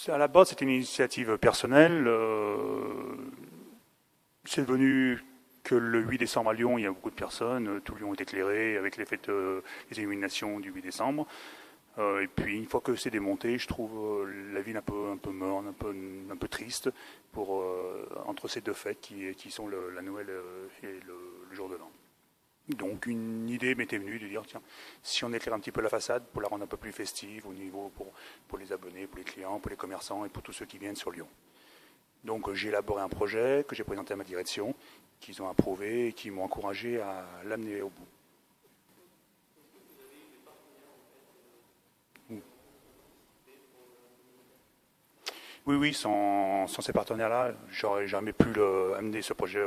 À la base, c'était une initiative personnelle. C'est devenu que le 8 décembre à Lyon, il y a beaucoup de personnes. Tout Lyon est éclairé avec les fêtes, les illuminations du 8 décembre. Et puis, une fois que c'est démonté, je trouve la ville un peu morne, un peu triste entre ces deux fêtes qui sont la Noël et le jour de l'an. Donc une idée m'était venue de dire, tiens, si on éclaire un petit peu la façade pour la rendre un peu plus festive au niveau pour les abonnés, pour les clients, pour les commerçants et pour tous ceux qui viennent sur Lyon. Donc j'ai élaboré un projet que j'ai présenté à ma direction, qu'ils ont approuvé et qui m'ont encouragé à l'amener au bout. Oui, oui, sans ces partenaires-là, j'aurais jamais pu amener ce projet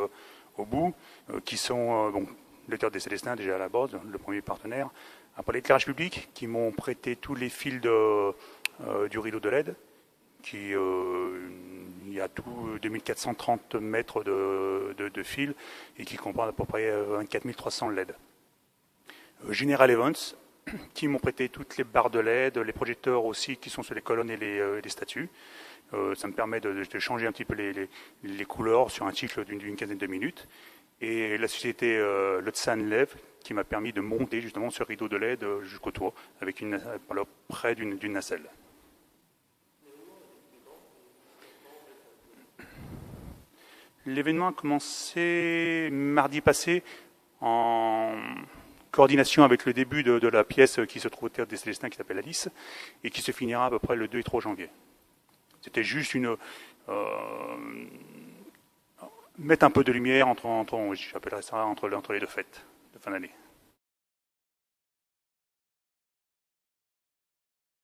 au bout, qui sont, bon, le Théâtre des Célestins déjà à la base, le premier partenaire. Après l'éclairage public, qui m'ont prêté tous les fils du rideau de LED, il y a tout 2430 mètres de fil et qui comprend à peu près 24 300 LED. General Events, qui m'ont prêté toutes les barres de LED, les projecteurs aussi qui sont sur les colonnes et les statues. Ça me permet de changer un petit peu les couleurs sur un cycle d'une quinzaine de minutes. Et la société Lotsan Lev qui m'a permis de monter justement ce rideau de LED jusqu'au toit avec près d'une nacelle. L'événement a commencé mardi passé en coordination avec le début de la pièce qui se trouve au Théâtre des Célestins qui s'appelle Alice et qui se finira à peu près le 2 et 3 janvier. C'était juste mettre un peu de lumière j'appellerais ça entre les deux fêtes de fin d'année.